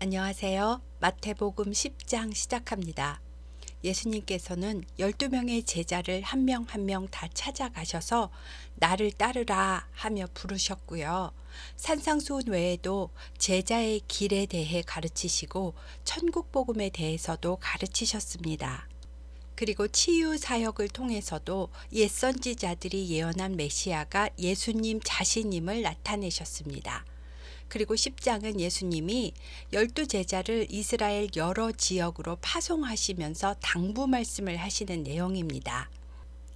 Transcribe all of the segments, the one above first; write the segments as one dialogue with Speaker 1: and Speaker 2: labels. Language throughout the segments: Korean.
Speaker 1: 안녕하세요. 마태복음 10장 시작합니다. 예수님께서는 12명의 제자를 한 명 한 명 다 찾아가셔서 나를 따르라 하며 부르셨고요. 산상수훈 외에도 제자의 길에 대해 가르치시고 천국 복음에 대해서도 가르치셨습니다. 그리고 치유 사역을 통해서도 옛 선지자들이 예언한 메시아가 예수님 자신임을 나타내셨습니다. 그리고 10장은 예수님이 12제자를 이스라엘 여러 지역으로 파송하시면서 당부 말씀을 하시는 내용입니다.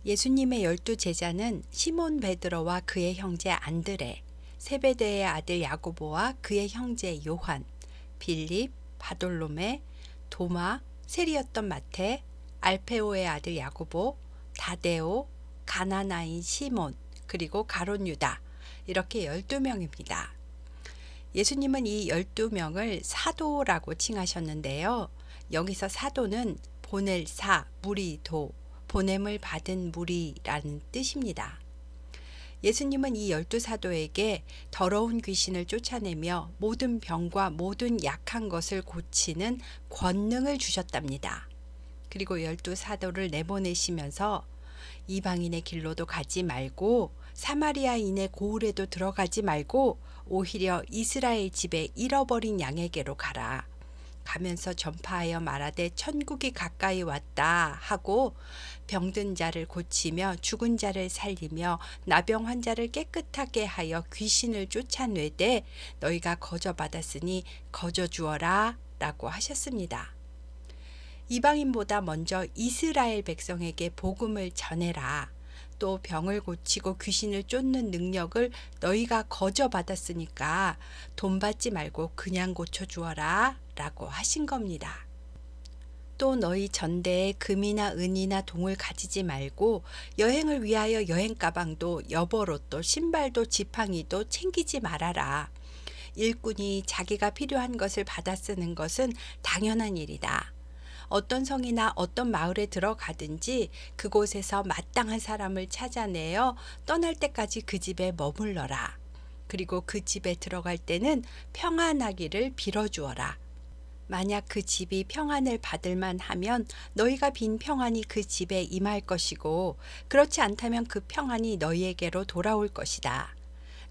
Speaker 1: 예수님의 12제자는 시몬 베드로와 그의 형제 안드레, 세베대의 아들 야고보와 그의 형제 요한, 빌립, 바돌로메, 도마, 세리였던 마태, 알페오의 아들 야고보, 다데오, 가나나인 시몬, 그리고 가롯 유다, 이렇게 12명입니다. 예수님은 이 12명을 사도라고 칭하셨는데요. 여기서 사도는 보낼 사, 무리 도, 보냄을 받은 무리라는 뜻입니다. 예수님은 이 12사도에게 더러운 귀신을 쫓아내며 모든 병과 모든 약한 것을 고치는 권능을 주셨답니다. 그리고 12사도를 내보내시면서 이방인의 길로도 가지 말고 사마리아인의 고을에도 들어가지 말고 오히려 이스라엘 집에 잃어버린 양에게로 가라. 가면서 전파하여 말하되 천국이 가까이 왔다 하고 병든 자를 고치며 죽은 자를 살리며 나병 환자를 깨끗하게 하여 귀신을 쫓아내되 너희가 거저 받았으니 거저 주어라 라고 하셨습니다. 이방인보다 먼저 이스라엘 백성에게 복음을 전해라. 또 병을 고치고 귀신을 쫓는 능력을 너희가 거저 받았으니까 돈 받지 말고 그냥 고쳐주어라 라고 하신 겁니다. 또 너희 전대에 금이나 은이나 동을 가지지 말고 여행을 위하여 여행 가방도 여벌옷도 신발도 지팡이도 챙기지 말아라. 일꾼이 자기가 필요한 것을 받아 쓰는 것은 당연한 일이다. 어떤 성이나 어떤 마을에 들어가든지 그곳에서 마땅한 사람을 찾아내어 떠날 때까지 그 집에 머물러라. 그리고 그 집에 들어갈 때는 평안하기를 빌어주어라. 만약 그 집이 평안을 받을 만하면 너희가 빈 평안이 그 집에 임할 것이고 그렇지 않다면 그 평안이 너희에게로 돌아올 것이다.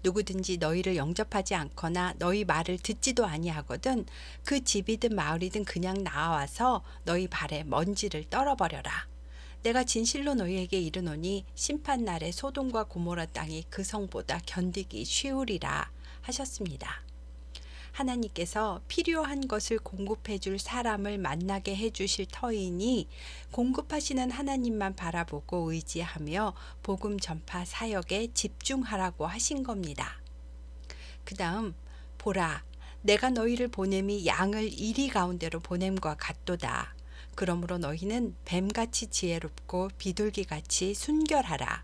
Speaker 1: 누구든지 너희를 영접하지 않거나 너희 말을 듣지도 아니하거든 그 집이든 마을이든 그냥 나와서 너희 발에 먼지를 떨어버려라. 내가 진실로 너희에게 이르노니 심판날에 소돔과 고모라 땅이 그 성보다 견디기 쉬우리라 하셨습니다. 하나님께서 필요한 것을 공급해 줄 사람을 만나게 해 주실 터이니 공급하시는 하나님만 바라보고 의지하며 복음 전파 사역에 집중하라고 하신 겁니다. 그 다음 보라 내가 너희를 보냄이 양을 이리 가운데로 보냄과 같도다. 그러므로 너희는 뱀같이 지혜롭고 비둘기같이 순결하라.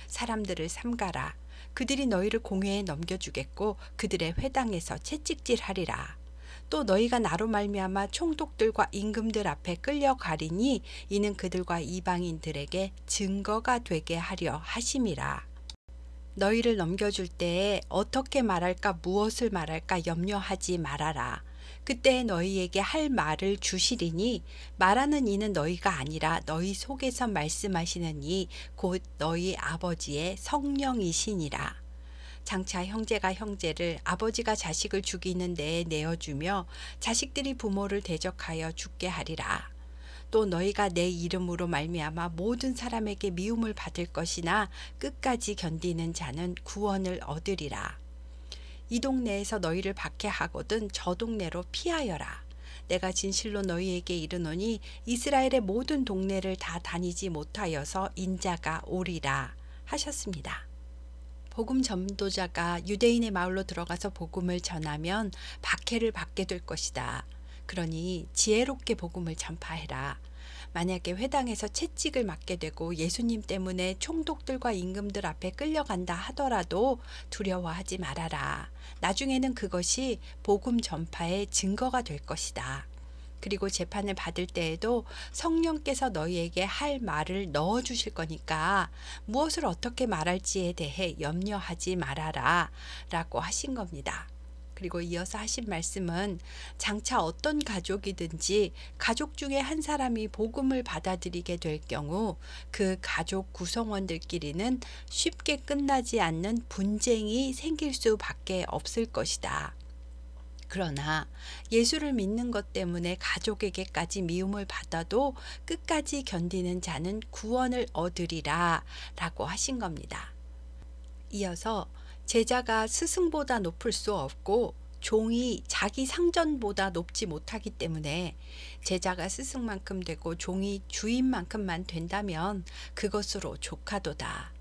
Speaker 1: 사람들을 삼가라. 그들이 너희를 공회에 넘겨주겠고 그들의 회당에서 채찍질하리라. 또 너희가 나로 말미암아 총독들과 임금들 앞에 끌려가리니 이는 그들과 이방인들에게 증거가 되게 하려 하심이라. 너희를 넘겨줄 때에 어떻게 말할까 무엇을 말할까 염려하지 말아라. 그때 너희에게 할 말을 주시리니 말하는 이는 너희가 아니라 너희 속에서 말씀하시는 이 곧 너희 아버지의 성령이시니라. 장차 형제가 형제를 아버지가 자식을 죽이는 데에 내어주며 자식들이 부모를 대적하여 죽게 하리라. 또 너희가 내 이름으로 말미암아 모든 사람에게 미움을 받을 것이나 끝까지 견디는 자는 구원을 얻으리라. 이 동네에서 너희를 박해하거든 저 동네로 피하여라. 내가 진실로 너희에게 이르노니 이스라엘의 모든 동네를 다 다니지 못하여서 인자가 오리라 하셨습니다. 복음 전도자가 유대인의 마을로 들어가서 복음을 전하면 박해를 받게 될 것이다. 그러니 지혜롭게 복음을 전파해라. 만약에 회당에서 채찍을 맞게 되고 예수님 때문에 총독들과 임금들 앞에 끌려간다 하더라도 두려워하지 말아라. 나중에는 그것이 복음 전파의 증거가 될 것이다. 그리고 재판을 받을 때에도 성령께서 너희에게 할 말을 넣어 주실 거니까 무엇을 어떻게 말할지에 대해 염려하지 말아라 라고 하신 겁니다. 그리고 이어서 하신 말씀은 장차 어떤 가족이든지 가족 중에 한 사람이 복음을 받아들이게 될 경우 그 가족 구성원들끼리는 쉽게 끝나지 않는 분쟁이 생길 수밖에 없을 것이다. 그러나 예수를 믿는 것 때문에 가족에게까지 미움을 받아도 끝까지 견디는 자는 구원을 얻으리라 라고 하신 겁니다. 이어서 제자가 스승보다 높을 수 없고 종이 자기 상전보다 높지 못하기 때문에 제자가 스승만큼 되고 종이 주인만큼만 된다면 그것으로 족하도다.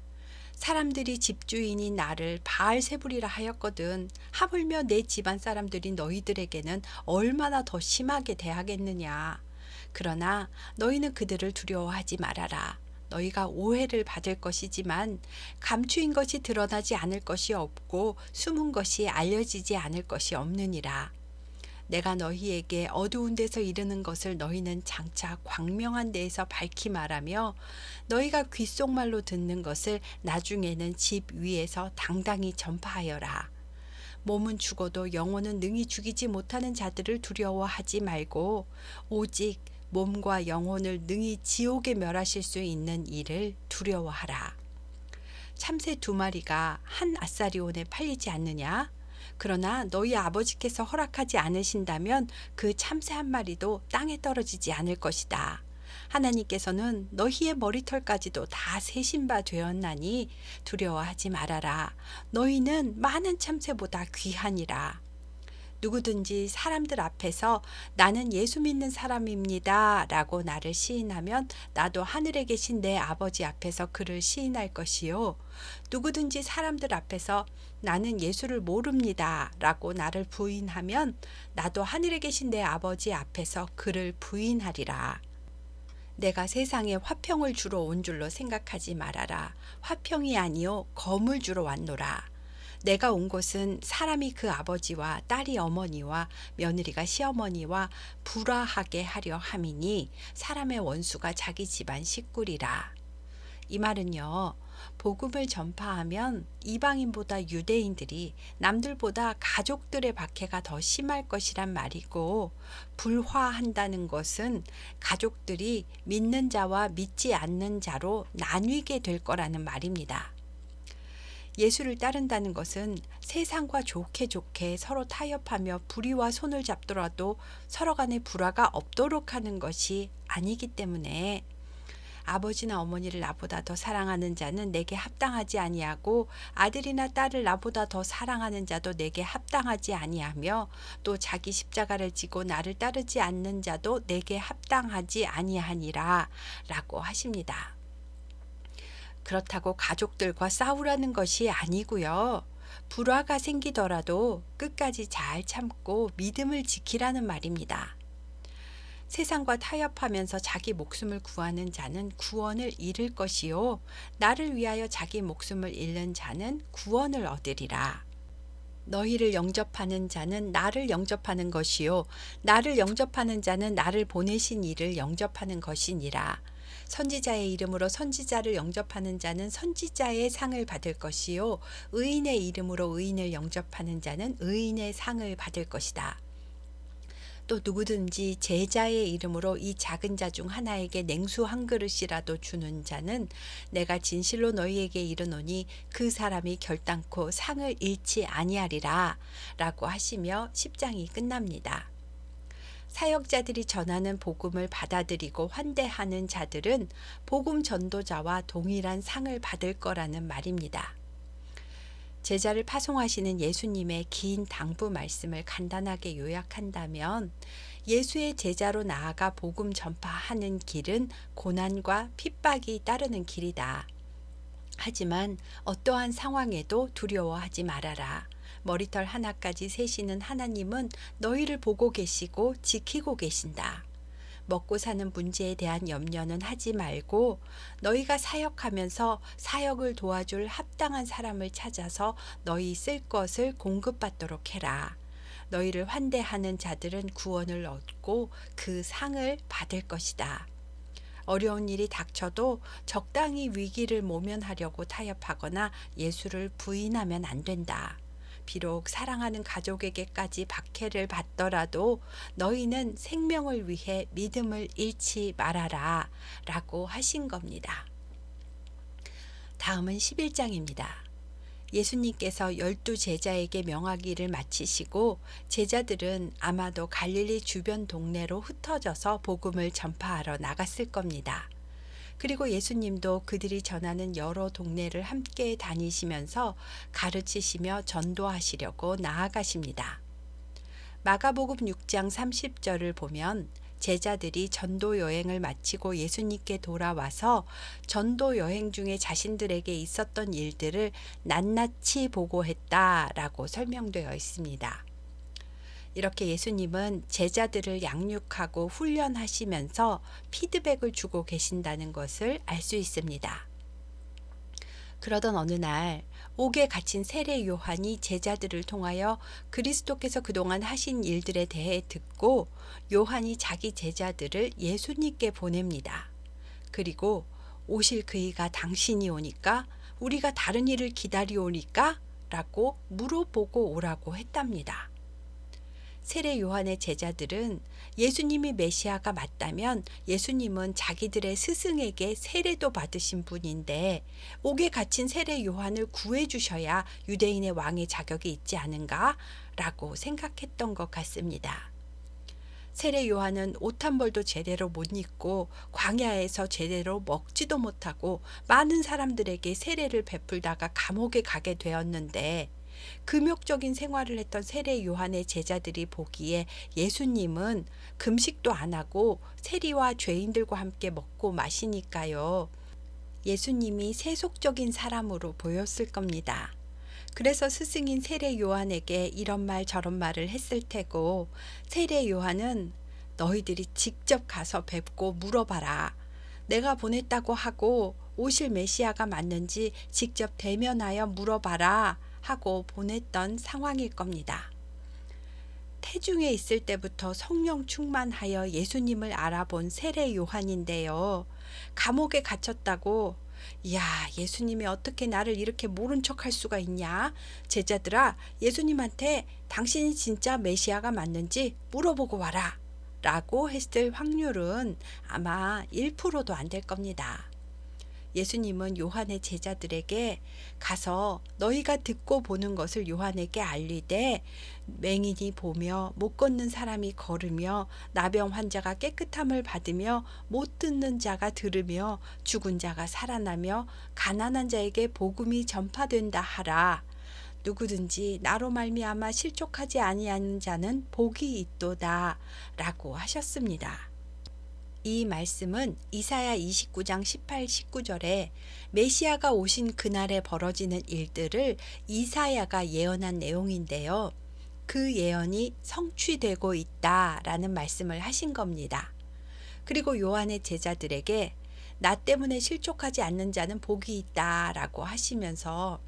Speaker 1: 사람들이 집주인인 나를 바알세불이라 하였거든. 하물며 내 집안 사람들이 너희들에게는 얼마나 더 심하게 대하겠느냐. 그러나 너희는 그들을 두려워하지 말아라. 너희가 오해를 받을 것이지만 감추인 것이 드러나지 않을 것이 없고 숨은 것이 알려지지 않을 것이 없느니라. 내가 너희에게 어두운 데서 이르는 것을 너희는 장차 광명한 데에서 밝히 말하며 너희가 귓속말로 듣는 것을 나중에는 집 위에서 당당히 전파하여라. 몸은 죽어도 영혼은 능히 죽이지 못하는 자들을 두려워하지 말고 오직 몸과 영혼을 능히 지옥에 멸하실 수 있는 이를 두려워하라. 참새 2마리가 한 아사리온에 팔리지 않느냐? 그러나 너희 아버지께서 허락하지 않으신다면 그 참새 1마리도 땅에 떨어지지 않을 것이다. 하나님께서는 너희의 머리털까지도 다 세신 바 되었나니 두려워하지 말아라. 너희는 많은 참새보다 귀하니라. 누구든지 사람들 앞에서 나는 예수 믿는 사람입니다 라고 나를 시인하면 나도 하늘에 계신 내 아버지 앞에서 그를 시인할 것이요. 누구든지 사람들 앞에서 나는 예수를 모릅니다 라고 나를 부인하면 나도 하늘에 계신 내 아버지 앞에서 그를 부인하리라. 내가 세상에 화평을 주러 온 줄로 생각하지 말아라. 화평이 아니요 검을 주러 왔노라. 내가 온 곳은 사람이 그 아버지와 딸이 어머니와 며느리가 시어머니와 불화하게 하려 함이니 사람의 원수가 자기 집안 식구리라. 이 말은요, 복음을 전파하면 이방인보다 유대인들이 남들보다 가족들의 박해가 더 심할 것이란 말이고, 불화한다는 것은 가족들이 믿는 자와 믿지 않는 자로 나뉘게 될 거라는 말입니다. 예수를 따른다는 것은 세상과 좋게 좋게 서로 타협하며 불의와 손을 잡더라도 서로 간에 불화가 없도록 하는 것이 아니기 때문에 아버지나 어머니를 나보다 더 사랑하는 자는 내게 합당하지 아니하고 아들이나 딸을 나보다 더 사랑하는 자도 내게 합당하지 아니하며 또 자기 십자가를 지고 나를 따르지 않는 자도 내게 합당하지 아니하니라 라고 하십니다. 그렇다고 가족들과 싸우라는 것이 아니고요. 불화가 생기더라도 끝까지 잘 참고 믿음을 지키라는 말입니다. 세상과 타협하면서 자기 목숨을 구하는 자는 구원을 잃을 것이요. 나를 위하여 자기 목숨을 잃는 자는 구원을 얻으리라. 너희를 영접하는 자는 나를 영접하는 것이요. 나를 영접하는 자는 나를 보내신 이를 영접하는 것이니라. 선지자의 이름으로 선지자를 영접하는 자는 선지자의 상을 받을 것이요. 의인의 이름으로 의인을 영접하는 자는 의인의 상을 받을 것이다. 또 누구든지 제자의 이름으로 이 작은 자 중 하나에게 냉수 한 그릇이라도 주는 자는 내가 진실로 너희에게 이르노니 그 사람이 결단코 상을 잃지 아니하리라 라고 하시며 10장이 끝납니다. 사역자들이 전하는 복음을 받아들이고 환대하는 자들은 복음 전도자와 동일한 상을 받을 거라는 말입니다. 제자를 파송하시는 예수님의 긴 당부 말씀을 간단하게 요약한다면 예수의 제자로 나아가 복음 전파하는 길은 고난과 핍박이 따르는 길이다. 하지만 어떠한 상황에도 두려워하지 말아라. 머리털 하나까지 세시는 하나님은 너희를 보고 계시고 지키고 계신다. 먹고 사는 문제에 대한 염려는 하지 말고 너희가 사역하면서 사역을 도와줄 합당한 사람을 찾아서 너희 쓸 것을 공급받도록 해라. 너희를 환대하는 자들은 구원을 얻고 그 상을 받을 것이다. 어려운 일이 닥쳐도 적당히 위기를 모면하려고 타협하거나 예수를 부인하면 안 된다. 비록 사랑하는 가족에게까지 박해를 받더라도 너희는 생명을 위해 믿음을 잃지 말아라 라고 하신 겁니다. 다음은 11장입니다. 예수님께서 12 제자에게 명하기를 마치시고 제자들은 아마도 갈릴리 주변 동네로 흩어져서 복음을 전파하러 나갔을 겁니다. 그리고 예수님도 그들이 전하는 여러 동네를 함께 다니시면서 가르치시며 전도하시려고 나아가십니다. 마가복음 6장 30절을 보면 제자들이 전도 여행을 마치고 예수님께 돌아와서 전도 여행 중에 자신들에게 있었던 일들을 낱낱이 보고했다라고 설명되어 있습니다. 이렇게 예수님은 제자들을 양육하고 훈련하시면서 피드백을 주고 계신다는 것을 알 수 있습니다. 그러던 어느 날 옥에 갇힌 세례 요한이 제자들을 통하여 그리스도께서 그동안 하신 일들에 대해 듣고 요한이 자기 제자들을 예수님께 보냅니다. 그리고 오실 그이가 당신이 오니까 우리가 다른 일을 기다리오니까? 라고 물어보고 오라고 했답니다. 세례 요한의 제자들은 예수님이 메시아가 맞다면 예수님은 자기들의 스승에게 세례도 받으신 분인데 옥에 갇힌 세례 요한을 구해 주셔야 유대인의 왕의 자격이 있지 않은가? 라고 생각했던 것 같습니다. 세례 요한은 옷 한 벌도 제대로 못 입고 광야에서 제대로 먹지도 못하고 많은 사람들에게 세례를 베풀다가 감옥에 가게 되었는데 금욕적인 생활을 했던 세례 요한의 제자들이 보기에 예수님은 금식도 안 하고 세리와 죄인들과 함께 먹고 마시니까요. 예수님이 세속적인 사람으로 보였을 겁니다. 그래서 스승인 세례 요한에게 이런 말 저런 말을 했을 테고 세례 요한은 너희들이 직접 가서 뵙고 물어봐라. 내가 보냈다고 하고 오실 메시아가 맞는지 직접 대면하여 물어봐라. 하고 보냈던 상황일 겁니다. 태중에 있을 때부터 성령 충만하여 예수님을 알아본 세례 요한인데요. 감옥에 갇혔다고 야, 예수님이 어떻게 나를 이렇게 모른 척할 수가 있냐? 제자들아, 예수님한테 당신이 진짜 메시아가 맞는지 물어보고 와라. 라고 했을 확률은 아마 1%도 안 될 겁니다. 예수님은 요한의 제자들에게 가서 너희가 듣고 보는 것을 요한에게 알리되 맹인이 보며 못 걷는 사람이 걸으며 나병 환자가 깨끗함을 받으며 못 듣는 자가 들으며 죽은 자가 살아나며 가난한 자에게 복음이 전파된다 하라. 누구든지 나로 말미암아 실족하지 아니하는 자는 복이 있도다 라고 하셨습니다. 이 말씀은 이사야 29장 18, 19절에 메시아가 오신 그날에 벌어지는 일들을 이사야가 예언한 내용인데요. 그 예언이 성취되고 있다라는 말씀을 하신 겁니다. 그리고 요한의 제자들에게 나 때문에 실족하지 않는 자는 복이 있다라고 하시면서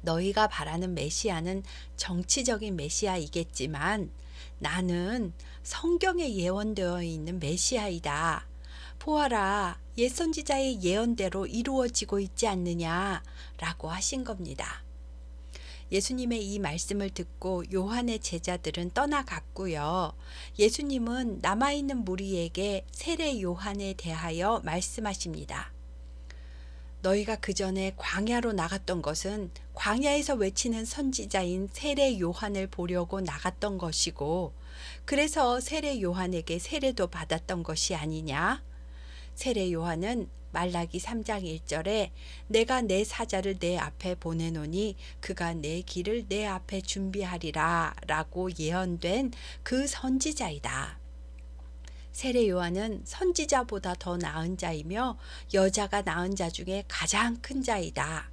Speaker 1: 너희가 바라는 메시아는 정치적인 메시아이겠지만 나는 성경에 예언되어 있는 메시아이다. 보아라, 옛 선지자의 예언대로 이루어지고 있지 않느냐 라고 하신 겁니다. 예수님의 이 말씀을 듣고 요한의 제자들은 떠나갔고요. 예수님은 남아있는 무리에게 세례 요한에 대하여 말씀하십니다. 너희가 그 전에 광야로 나갔던 것은 광야에서 외치는 선지자인 세례 요한을 보려고 나갔던 것이고 그래서 세례 요한에게 세례도 받았던 것이 아니냐? 세례 요한은 말라기 3장 1절에 내가 내 사자를 내 앞에 보내노니 그가 내 길을 내 앞에 준비하리라 라고 예언된 그 선지자이다. 세례 요한은 선지자보다 더 나은 자이며 여자가 낳은 자 중에 가장 큰 자이다.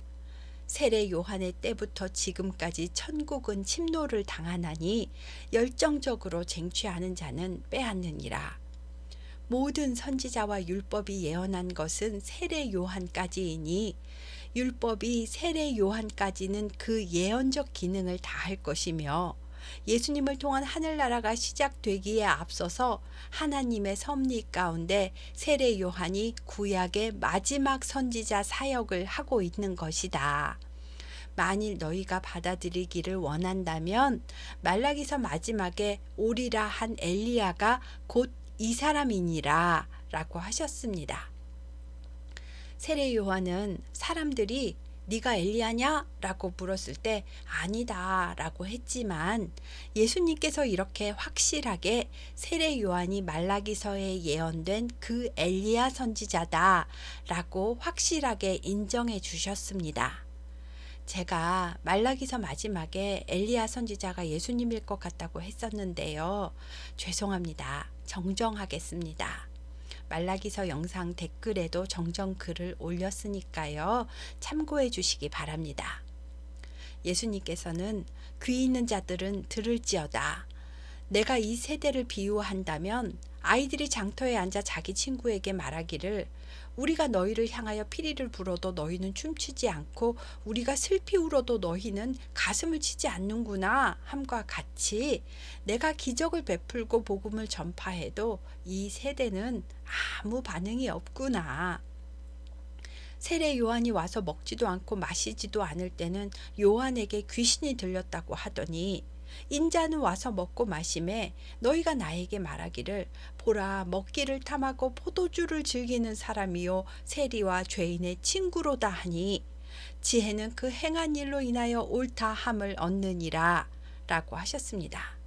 Speaker 1: 세례 요한의 때부터 지금까지 천국은 침노를 당하나니 열정적으로 쟁취하는 자는 빼앗느니라. 모든 선지자와 율법이 예언한 것은 세례 요한까지이니 율법이 세례 요한까지는 그 예언적 기능을 다할 것이며 예수님을 통한 하늘나라가 시작되기에 앞서서 하나님의 섭리 가운데 세례 요한이 구약의 마지막 선지자 사역을 하고 있는 것이다. 만일 너희가 받아들이기를 원한다면 말라기서 마지막에 오리라 한 엘리야가 곧 이 사람이니라 라고 하셨습니다. 세례 요한은 사람들이 네가 엘리야냐? 라고 물었을 때 아니다 라고 했지만 예수님께서 이렇게 확실하게 세례 요한이 말라기서에 예언된 그 엘리야 선지자다 라고 확실하게 인정해 주셨습니다. 제가 말라기서 마지막에 엘리야 선지자가 예수님일 것 같다고 했었는데요. 죄송합니다. 정정하겠습니다. 말라기서 영상 댓글에도 정정 글을 올렸으니까요. 참고해 주시기 바랍니다. 예수님께서는 귀 있는 자들은 들을지어다. 내가 이 세대를 비유한다면 아이들이 장터에 앉아 자기 친구에게 말하기를 우리가 너희를 향하여 피리를 불어도 너희는 춤추지 않고 우리가 슬피 울어도 너희는 가슴을 치지 않는구나 함과 같이 내가 기적을 베풀고 복음을 전파해도 이 세대는 아무 반응이 없구나. 세례 요한이 와서 먹지도 않고 마시지도 않을 때는 요한에게 귀신이 들렸다고 하더니 인자는 와서 먹고 마심에 너희가 나에게 말하기를 보라 먹기를 탐하고 포도주를 즐기는 사람이요 세리와 죄인의 친구로다 하니 지혜는 그 행한 일로 인하여 옳다함을 얻느니라 라고 하셨습니다.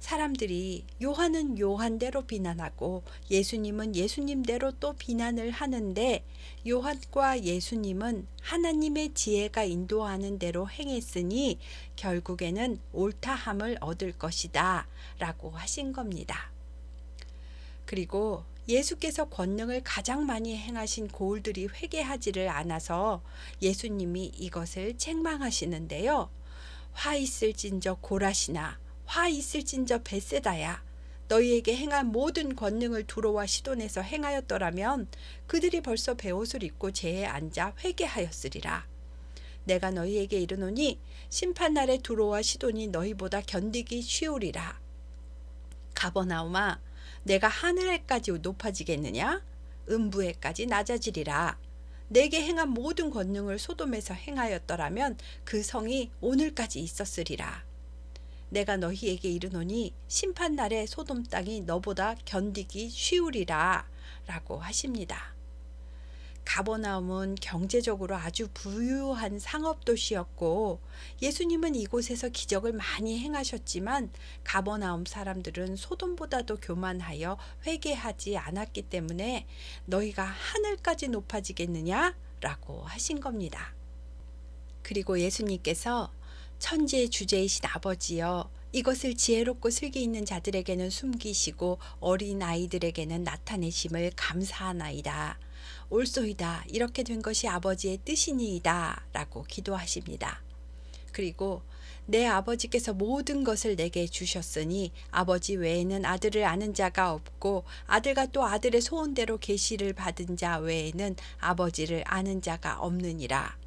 Speaker 1: 사람들이 요한은 요한대로 비난하고 예수님은 예수님대로 또 비난을 하는데 요한과 예수님은 하나님의 지혜가 인도하는 대로 행했으니 결국에는 옳다함을 얻을 것이다 라고 하신 겁니다. 그리고 예수께서 권능을 가장 많이 행하신 고울들이 회개하지를 않아서 예수님이 이것을 책망하시는데요. 화 있을진저 고라시나 화 있을진저 벳세다야 너희에게 행한 모든 권능을 두로와 시돈에서 행하였더라면 그들이 벌써 베옷을 입고 제에 앉아 회개하였으리라. 내가 너희에게 이르노니 심판날에 두로와 시돈이 너희보다 견디기 쉬우리라. 가버나움아 내가 하늘에까지 높아지겠느냐? 음부에까지 낮아지리라. 내게 행한 모든 권능을 소돔에서 행하였더라면 그 성이 오늘까지 있었으리라. 내가 너희에게 이르노니 심판날에 소돔 땅이 너보다 견디기 쉬우리라 라고 하십니다. 가버나움은 경제적으로 아주 부유한 상업도시였고 예수님은 이곳에서 기적을 많이 행하셨지만 가버나움 사람들은 소돔보다도 교만하여 회개하지 않았기 때문에 너희가 하늘까지 높아지겠느냐? 라고 하신 겁니다. 그리고 예수님께서 천지의 주제이신 아버지여 이것을 지혜롭고 슬기 있는 자들에게는 숨기시고 어린 아이들에게는 나타내심을 감사하나이다. 옳소이다. 이렇게 된 것이 아버지의 뜻이니이다. 라고 기도하십니다. 그리고 내 아버지께서 모든 것을 내게 주셨으니 아버지 외에는 아들을 아는 자가 없고 아들과 또 아들의 소원대로 계시를 받은 자 외에는 아버지를 아는 자가 없느니라.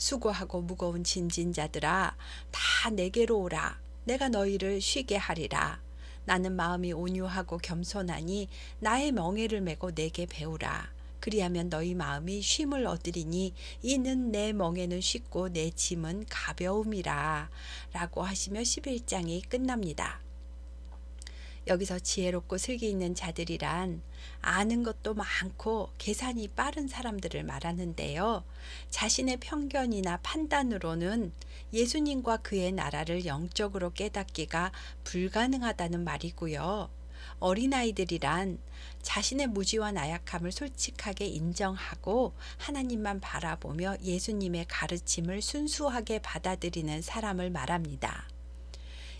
Speaker 1: 수고하고 무거운 짐진 자들아 다 내게로 오라. 내가 너희를 쉬게 하리라. 나는 마음이 온유하고 겸손하니 나의 멍에를 메고 내게 배우라. 그리하면 너희 마음이 쉼을 얻으리니 이는 내 멍에는 쉽고 내 짐은 가벼움이라 라고 하시며 11장이 끝납니다. 여기서 지혜롭고 슬기 있는 자들이란 아는 것도 많고 계산이 빠른 사람들을 말하는데요. 자신의 편견이나 판단으로는 예수님과 그의 나라를 영적으로 깨닫기가 불가능하다는 말이고요. 어린아이들이란 자신의 무지와 나약함을 솔직하게 인정하고 하나님만 바라보며 예수님의 가르침을 순수하게 받아들이는 사람을 말합니다.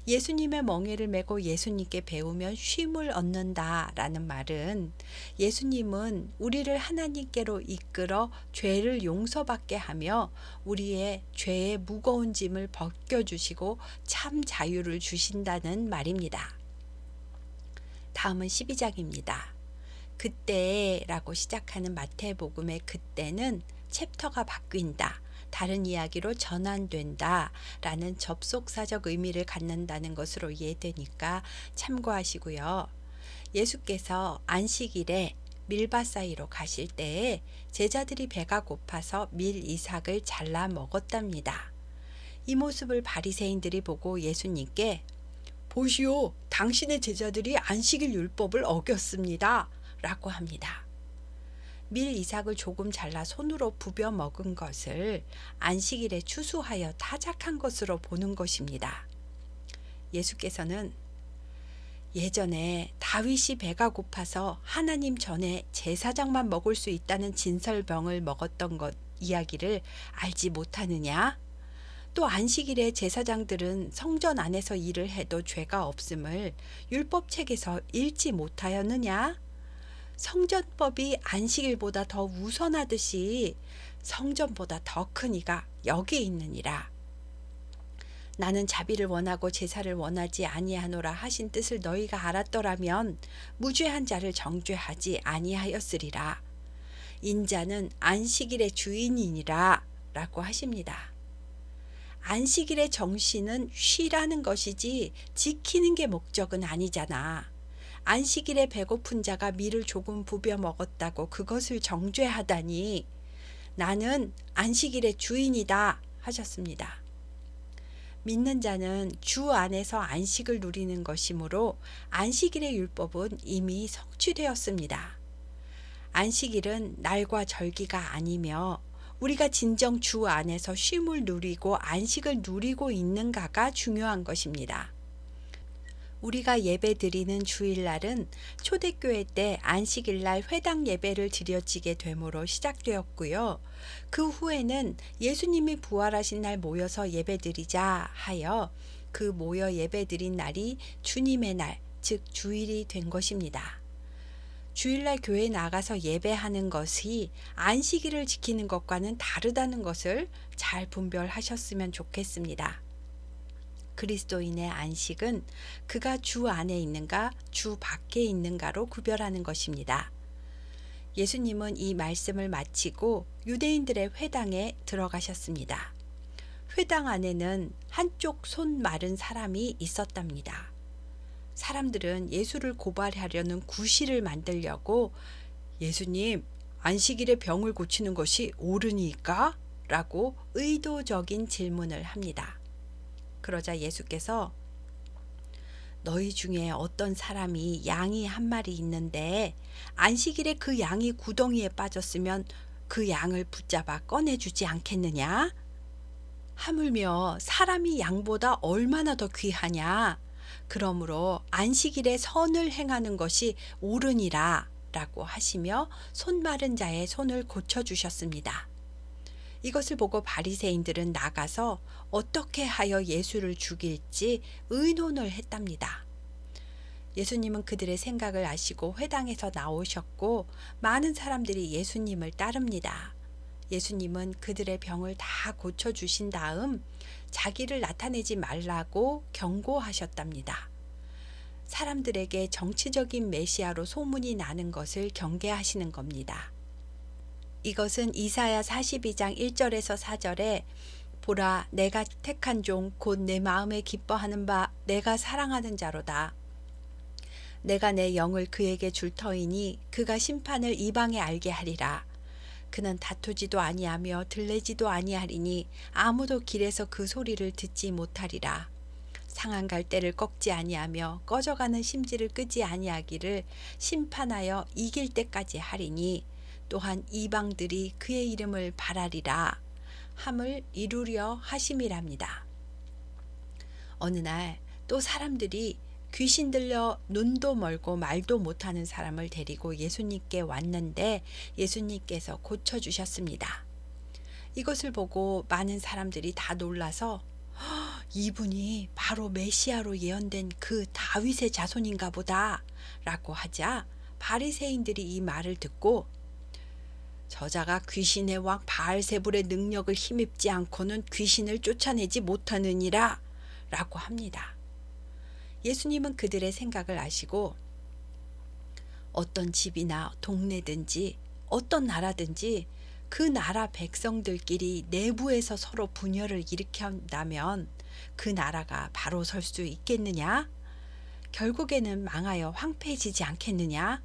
Speaker 1: 예수님의 멍에를 메고 예수님께 배우면 쉼을 얻는다 라는 말은 예수님은 우리를 하나님께로 이끌어 죄를 용서받게 하며 우리의 죄의 무거운 짐을 벗겨주시고 참 자유를 주신다는 말입니다. 다음은 12장입니다. 그때라고 시작하는 마태복음의 그때는 챕터가 바뀐다. 다른 이야기로 전환된다 라는 접속사적 의미를 갖는다는 것으로 이해되니까 참고하시고요. 예수께서 안식일에 밀밭 사이로 가실 때에 제자들이 배가 고파서 밀 이삭을 잘라 먹었답니다. 이 모습을 바리새인들이 보고 예수님께 보시오, 당신의 제자들이 안식일 율법을 어겼습니다. 라고 합니다. 밀 이삭을 조금 잘라 손으로 부벼 먹은 것을 안식일에 추수하여 타작한 것으로 보는 것입니다. 예수께서는 예전에 다윗이 배가 고파서 하나님 전에 제사장만 먹을 수 있다는 진설병을 먹었던 것 이야기를 알지 못하느냐? 또 안식일에 제사장들은 성전 안에서 일을 해도 죄가 없음을 율법책에서 읽지 못하였느냐? 성전법이 안식일보다 더 우선하듯이 성전보다 더 큰 이가 여기 있느니라. 나는 자비를 원하고 제사를 원하지 아니하노라 하신 뜻을 너희가 알았더라면 무죄한 자를 정죄하지 아니하였으리라. 인자는 안식일의 주인이니라 라고 하십니다. 안식일의 정신은 쉬라는 것이지 지키는 게 목적은 아니잖아. 안식일에 배고픈 자가 밀을 조금 부벼 먹었다고 그것을 정죄하다니. 나는 안식일의 주인이다 하셨습니다. 믿는 자는 주 안에서 안식을 누리는 것이므로 안식일의 율법은 이미 성취되었습니다. 안식일은 날과 절기가 아니며 우리가 진정 주 안에서 쉼을 누리고 안식을 누리고 있는가가 중요한 것입니다. 우리가 예배 드리는 주일날은 초대교회 때 안식일날 회당 예배를 드려지게 되므로 시작되었고요. 그 후에는 예수님이 부활하신 날 모여서 예배 드리자 하여 그 모여 예배 드린 날이 주님의 날, 즉 주일이 된 것입니다. 주일날 교회에 나가서 예배하는 것이 안식일을 지키는 것과는 다르다는 것을 잘 분별하셨으면 좋겠습니다. 그리스도인의 안식은 그가 주 안에 있는가 주 밖에 있는가로 구별하는 것입니다. 예수님은 이 말씀을 마치고 유대인들의 회당에 들어가셨습니다. 회당 안에는 한쪽 손 마른 사람이 있었답니다. 사람들은 예수를 고발하려는 구실을 만들려고 예수님, 안식일에 병을 고치는 것이 옳으니까? 라고 의도적인 질문을 합니다. 그러자 예수께서 너희 중에 어떤 사람이 양이 한 마리 있는데 안식일에 그 양이 구덩이에 빠졌으면 그 양을 붙잡아 꺼내주지 않겠느냐? 하물며 사람이 양보다 얼마나 더 귀하냐? 그러므로 안식일에 선을 행하는 것이 옳으니라 라고 하시며 손 마른 자의 손을 고쳐주셨습니다. 이것을 보고 바리새인들은 나가서 어떻게 하여 예수를 죽일지 의논을 했답니다. 예수님은 그들의 생각을 아시고 회당에서 나오셨고 많은 사람들이 예수님을 따릅니다. 예수님은 그들의 병을 다 고쳐주신 다음 자기를 나타내지 말라고 경고하셨답니다. 사람들에게 정치적인 메시아로 소문이 나는 것을 경계하시는 겁니다. 이것은 이사야 42장 1절에서 4절에 보라 내가 택한 종 곧 내 마음에 기뻐하는 바 내가 사랑하는 자로다. 내가 내 영을 그에게 줄 터이니 그가 심판을 이방에 알게 하리라. 그는 다투지도 아니하며 들레지도 아니하리니 아무도 길에서 그 소리를 듣지 못하리라. 상한 갈대를 꺾지 아니하며 꺼져가는 심지를 끄지 아니하기를 심판하여 이길 때까지 하리니 또한 이방들이 그의 이름을 바라리라 함을 이루려 하심이랍니다. 어느 날 또 사람들이 귀신 들려 눈도 멀고 말도 못하는 사람을 데리고 예수님께 왔는데 예수님께서 고쳐주셨습니다. 이것을 보고 많은 사람들이 다 놀라서 이분이 바로 메시아로 예언된 그 다윗의 자손인가 보다 라고 하자 바리새인들이 이 말을 듣고 저자가 귀신의 왕 바알세불의 능력을 힘입지 않고는 귀신을 쫓아내지 못하느니라 라고 합니다. 예수님은 그들의 생각을 아시고 어떤 집이나 동네든지 어떤 나라든지 그 나라 백성들끼리 내부에서 서로 분열을 일으킨다면 그 나라가 바로 설 수 있겠느냐? 결국에는 망하여 황폐해지지 않겠느냐?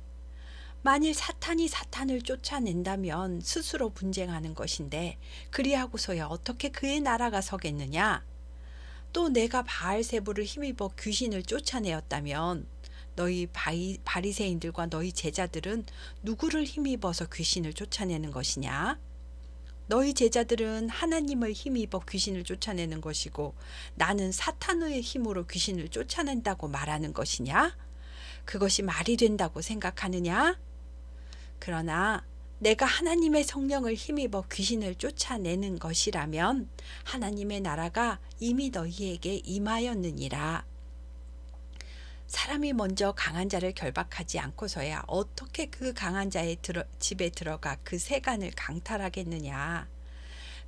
Speaker 1: 만일 사탄이 사탄을 쫓아낸다면 스스로 분쟁하는 것인데 그리하고서야 어떻게 그의 나라가 서겠느냐? 또 내가 바알세불을 힘입어 귀신을 쫓아내었다면 너희 바리새인들과 너희 제자들은 누구를 힘입어서 귀신을 쫓아내는 것이냐? 너희 제자들은 하나님을 힘입어 귀신을 쫓아내는 것이고 나는 사탄의 힘으로 귀신을 쫓아낸다고 말하는 것이냐? 그것이 말이 된다고 생각하느냐? 그러나 내가 하나님의 성령을 힘입어 귀신을 쫓아내는 것이라면 하나님의 나라가 이미 너희에게 임하였느니라. 사람이 먼저 강한 자를 결박하지 않고서야 어떻게 그 강한 자의 집에 들어가 그 세간을 강탈하겠느냐.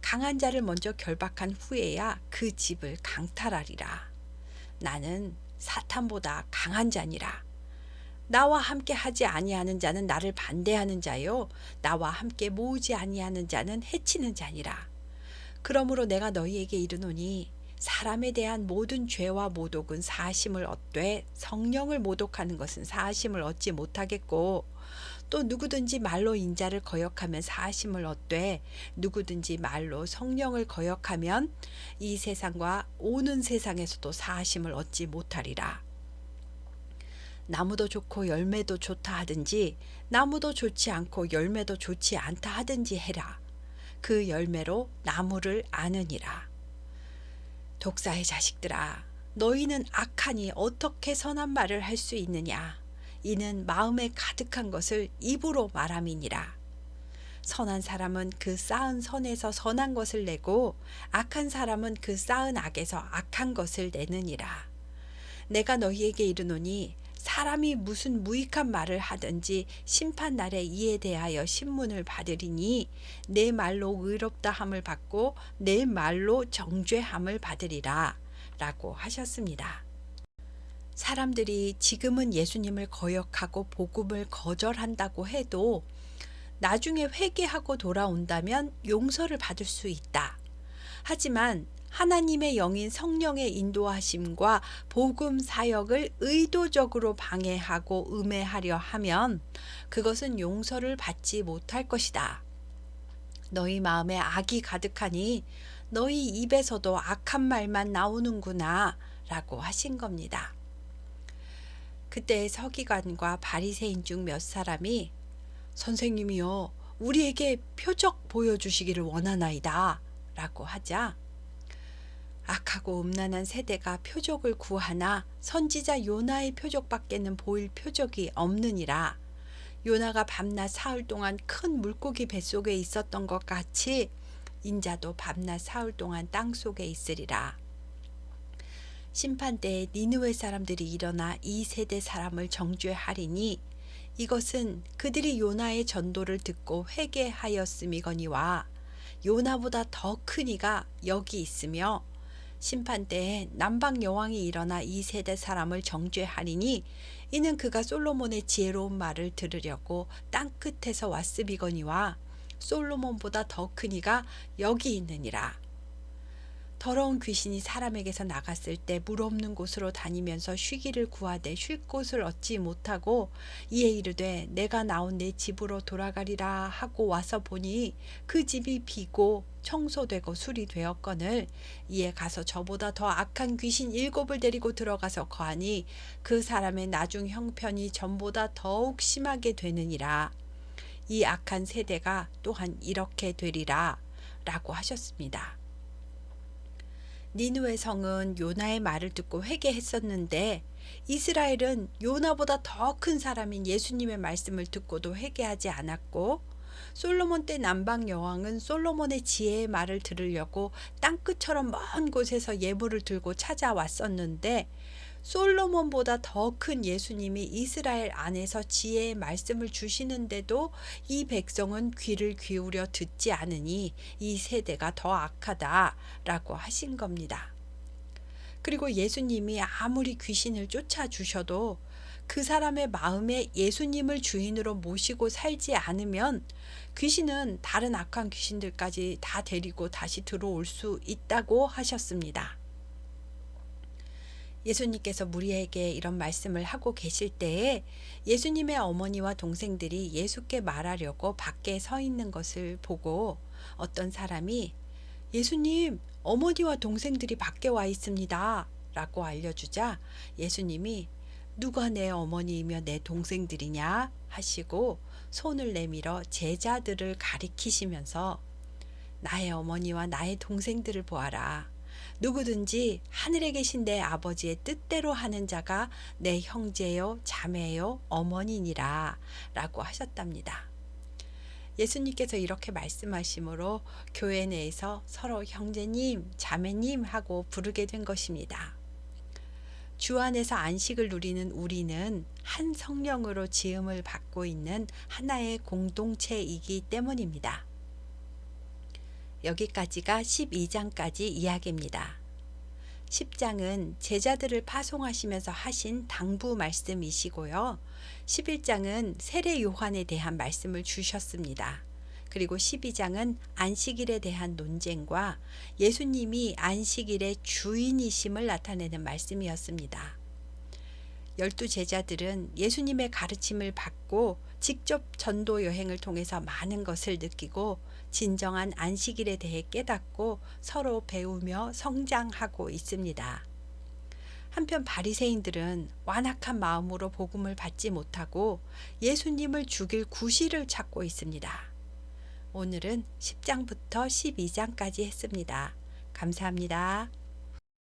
Speaker 1: 강한 자를 먼저 결박한 후에야 그 집을 강탈하리라. 나는 사탄보다 강한 자니라. 나와 함께 하지 아니하는 자는 나를 반대하는 자요 나와 함께 모으지 아니하는 자는 해치는 자니라. 그러므로 내가 너희에게 이르노니 사람에 대한 모든 죄와 모독은 사하심을 얻되 성령을 모독하는 것은 사하심을 얻지 못하겠고 또 누구든지 말로 인자를 거역하면 사하심을 얻되 누구든지 말로 성령을 거역하면 이 세상과 오는 세상에서도 사하심을 얻지 못하리라. 나무도 좋고 열매도 좋다 하든지 나무도 좋지 않고 열매도 좋지 않다 하든지 해라. 그 열매로 나무를 아느니라. 독사의 자식들아, 너희는 악하니 어떻게 선한 말을 할 수 있느냐? 이는 마음에 가득한 것을 입으로 말함이니라. 선한 사람은 그 쌓은 선에서 선한 것을 내고 악한 사람은 그 쌓은 악에서 악한 것을 내느니라. 내가 너희에게 이르노니 사람이 무슨 무익한 말을 하든지 심판날에 이에 대하여 신문을 받으리니 내 말로 의롭다 함을 받고 내 말로 정죄함을 받으리라 라고 하셨습니다. 사람들이 지금은 예수님을 거역하고 복음을 거절한다고 해도 나중에 회개하고 돌아온다면 용서를 받을 수 있다. 하지만 하나님의 영인 성령의 인도하심과 복음 사역을 의도적으로 방해하고 음해하려 하면 그것은 용서를 받지 못할 것이다. 너희 마음에 악이 가득하니 너희 입에서도 악한 말만 나오는구나 라고 하신 겁니다. 그때 서기관과 바리새인 중 몇 사람이 선생님이여 우리에게 표적 보여주시기를 원하나이다 라고 하자 악하고 음란한 세대가 표적을 구하나 선지자 요나의 표적밖에는 보일 표적이 없느니라. 요나가 밤낮 사흘 동안 큰 물고기 뱃속에 있었던 것 같이 인자도 밤낮 사흘 동안 땅속에 있으리라. 심판때에 니느웨 사람들이 일어나 이 세대 사람을 정죄하리니 이것은 그들이 요나의 전도를 듣고 회개하였음이거니와 요나보다 더 큰 이가 여기 있으며 심판때에 남방 여왕이 일어나 이 세대 사람을 정죄하리니 이는 그가 솔로몬의 지혜로운 말을 들으려고 땅끝에서 왔음이거니와 솔로몬보다 더 큰 이가 여기 있느니라. 더러운 귀신이 사람에게서 나갔을 때 물 없는 곳으로 다니면서 쉬기를 구하되 쉴 곳을 얻지 못하고 이에 이르되 내가 나온 내 집으로 돌아가리라 하고 와서 보니 그 집이 비고 청소되고 수리되었거늘 이에 가서 저보다 더 악한 귀신 7을 데리고 들어가서 거하니 그 사람의 나중 형편이 전보다 더욱 심하게 되느니라. 이 악한 세대가 또한 이렇게 되리라 라고 하셨습니다. 니느웨 성은 요나의 말을 듣고 회개했었는데 이스라엘은 요나보다 더 큰 사람인 예수님의 말씀을 듣고도 회개하지 않았고 솔로몬 때 남방 여왕은 솔로몬의 지혜의 말을 들으려고 땅끝처럼 먼 곳에서 예물을 들고 찾아왔었는데 솔로몬보다 더 큰 예수님이 이스라엘 안에서 지혜의 말씀을 주시는데도 이 백성은 귀를 기울여 듣지 않으니 이 세대가 더 악하다라고 하신 겁니다. 그리고 예수님이 아무리 귀신을 쫓아주셔도 그 사람의 마음에 예수님을 주인으로 모시고 살지 않으면 귀신은 다른 악한 귀신들까지 다 데리고 다시 들어올 수 있다고 하셨습니다. 예수님께서 무리에게 이런 말씀을 하고 계실 때에 예수님의 어머니와 동생들이 예수께 말하려고 밖에 서 있는 것을 보고 어떤 사람이 예수님, 어머니와 동생들이 밖에 와 있습니다. 라고 알려주자 예수님이 누가 내 어머니이며 내 동생들이냐 하시고 손을 내밀어 제자들을 가리키시면서 나의 어머니와 나의 동생들을 보아라. 누구든지 하늘에 계신 내 아버지의 뜻대로 하는 자가 내 형제요, 자매요, 어머니니라 라고 하셨답니다. 예수님께서 이렇게 말씀하심으로 교회 내에서 서로 형제님, 자매님 하고 부르게 된 것입니다. 주 안에서 안식을 누리는 우리는 한 성령으로 지음을 받고 있는 하나의 공동체이기 때문입니다. 여기까지가 12장까지 이야기입니다. 10장은 제자들을 파송하시면서 하신 당부 말씀이시고요. 11장은 세례 요한에 대한 말씀을 주셨습니다. 그리고 12장은 안식일에 대한 논쟁과 예수님이 안식일의 주인이심을 나타내는 말씀이었습니다. 12제자들은 예수님의 가르침을 받고 직접 전도 여행을 통해서 많은 것을 느끼고 진정한 안식일에 대해 깨닫고 서로 배우며 성장하고 있습니다. 한편 바리새인들은 완악한 마음으로 복음을 받지 못하고 예수님을 죽일 구실을 찾고 있습니다. 오늘은 10장부터 12장까지 했습니다. 감사합니다.